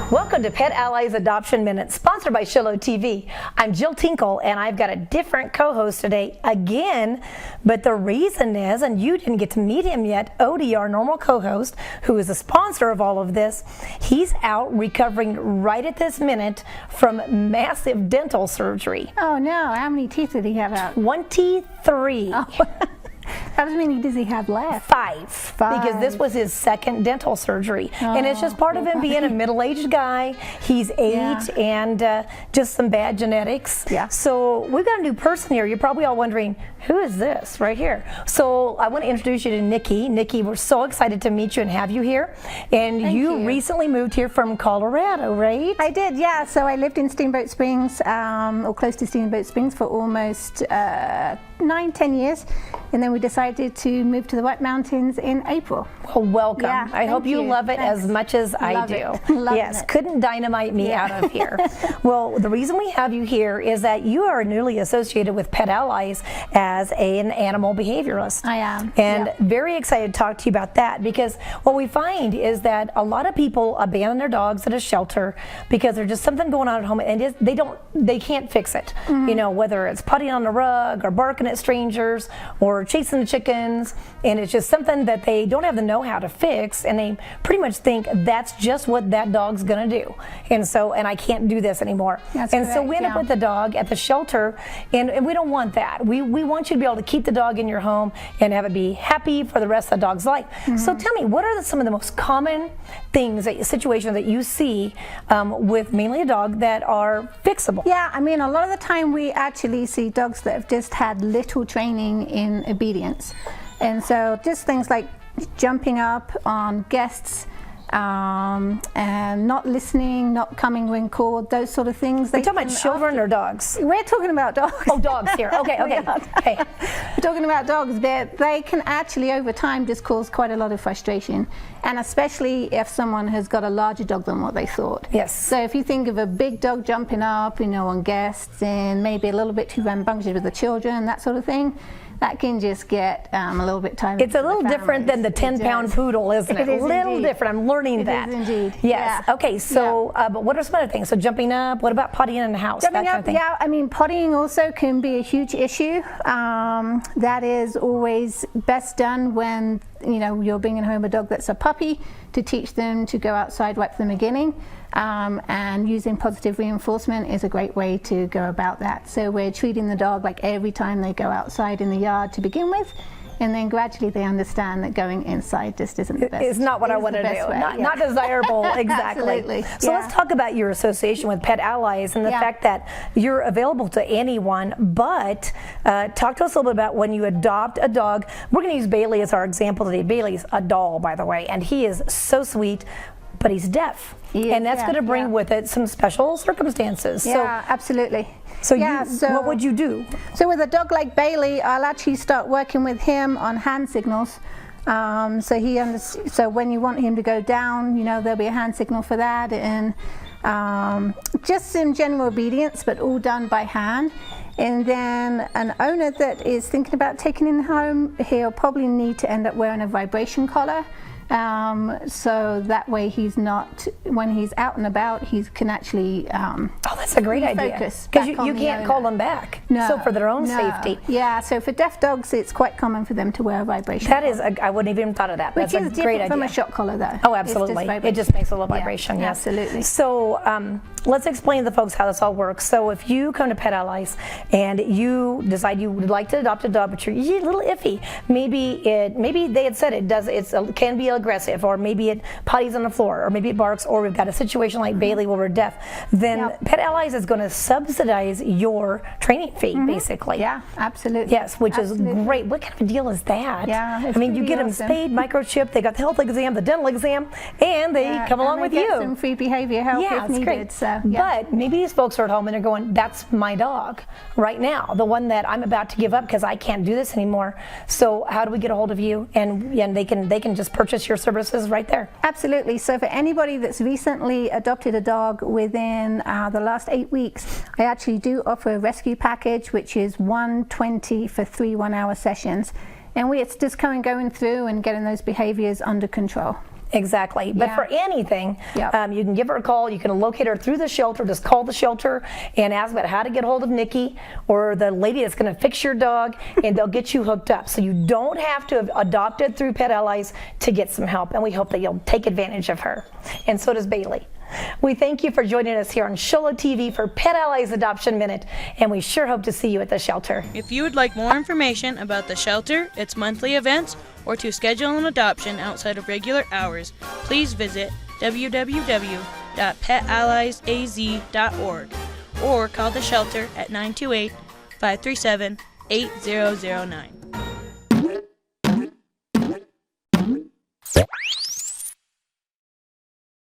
Welcome to Pet Allies Adoption Minute, sponsored by Shiloh TV. I'm Jill Tinkle, and I've got a different co-host today again, but the reason is, and you didn't get to meet him yet, Odie, our normal co-host, who is the sponsor of all of this, he's out recovering right at this minute from massive dental surgery. Oh no, how many teeth did he have out? 23. Oh. How many does he have left? Five. Because this was his second dental surgery. And it's just part of him being a middle-aged guy. He's 8 and just some bad genetics. Yeah. So we've got a new person here. You're probably all wondering, who is this right here? So I want to introduce you to Nikki. Nikki, we're so excited to meet you and have you here. And Thank you. recently moved here from Colorado, right? I did, yeah. So I lived in Steamboat Springs, or close to Steamboat Springs, for almost 9-10 years. And then we decided to move to the White Mountains in April. Well, welcome. Yeah, I hope you love it as much as I do. Yes, couldn't dynamite me out of here. Well, the reason we have you here is that you are newly associated with Pet Allies as an animal behaviorist. I am. And very excited to talk to you about that, because what we find is that a lot of people abandon their dogs at a shelter because there's just something going on at home, and they can't fix it. You know, whether it's putting on the rug or barking at strangers or chasing the chickens, and it's just something that they don't have the know-how to fix, and they pretty much think that's just what that dog's gonna do. And I can't do this anymore. That's and correct, so we end up with the dog at the shelter, and we don't want that. We want you to be able to keep the dog in your home and have it be happy for the rest of the dog's life. So tell me, what are some of the most common situations that you see with mainly a dog that are fixable? Yeah, I mean, a lot of the time we actually see dogs that have just had little training in obedience. And so just things like jumping up on guests, and not listening, not coming when called, those sort of things. Are you talking about children or dogs? We're talking about dogs. Oh, dogs here. Okay. We're talking about dogs, but they can actually over time just cause quite a lot of frustration, and especially if someone has got a larger dog than what they thought. Yes. So if you think of a big dog jumping up, on guests, and maybe a little bit too rambunctious with the children, that sort of thing, that can just get a little bit tiring. It's a little different than the 10-pound poodle, isn't it? It is a little indeed. different. I'm learning that. It is indeed. Yes. Yeah. Okay. So, but what are some other things? So jumping up. What about pottying in the house? Jumping that kind up, of thing. yeah. I mean, pottying also can be a huge issue. That is always best done when you're bringing home a dog that's a puppy, to teach them to go outside right from the beginning. And using positive reinforcement is a great way to go about that. So we're treating the dog like every time they go outside in the yard to begin with, and then gradually they understand that going inside just isn't the best. It's not what I want to do. Not desirable. Exactly. Absolutely. So let's talk about your association with Pet Allies and the fact that you're available to anyone. But talk to us a little bit about when you adopt a dog. We're going to use Bailey as our example today. Bailey's a doll, by the way, and he is so sweet, but he's deaf. And that's going to bring with it some special circumstances. Yeah, absolutely. So, what would you do? So with a dog like Bailey, I'll actually start working with him on hand signals. So when you want him to go down, there'll be a hand signal for that, and just in general obedience, but all done by hand. And then an owner that is thinking about taking him home, he'll probably need to end up wearing a vibration collar. So that way he's not, when he's out and about, he can actually that's a great idea, because you can't call them back. So for their own safety. Yeah, so for deaf dogs it's quite common for them to wear a vibration collar. I wouldn't even thought of that. Which That's is a great different from idea. a shock collar though. Oh, absolutely. It just makes a little vibration. Yeah, yes. absolutely. So let's explain to the folks how this all works. So if you come to Pet Allies and you decide you would like to adopt a dog, but you're a little iffy, maybe they had said it can be aggressive, or maybe it potties on the floor, or maybe it barks, or we've got a situation like Bailey where we're deaf, then Yep. Pet Allies is going to subsidize your training fee, basically. Yeah, absolutely. Yes, which Absolutely. is great. What kind of a deal is that? Yeah, it's I mean, you pretty get them awesome. spayed, microchipped, they got the health exam, the dental exam, and they Yeah, come along and with they you. get some free behavior help Yeah, if it's needed. great. So, yeah. But maybe these folks are at home and they're going, that's my dog right now, the one that I'm about to give up because I can't do this anymore. So how do we get a hold of you? And they can just purchase your services right there. Absolutely. So for anybody that's recently adopted a dog within the last 8 weeks, I actually do offer a rescue package, which is $120 for 3 one-hour sessions. And it's just going through and getting those behaviors under control. Exactly. But Yeah. for anything, Yep. you can give her a call. You can locate her through the shelter. Just call the shelter and ask about how to get hold of Nikki or the lady that's going to fix your dog, and they'll get you hooked up. So you don't have to have adopted through Pet Allies to get some help, and we hope that you'll take advantage of her. And so does Bailey. We thank you for joining us here on Shola TV for Pet Allies Adoption Minute, and we sure hope to see you at the shelter. If you would like more information about the shelter, its monthly events, or to schedule an adoption outside of regular hours, please visit www.PetAlliesAz.org or call the shelter at 928-537-8009.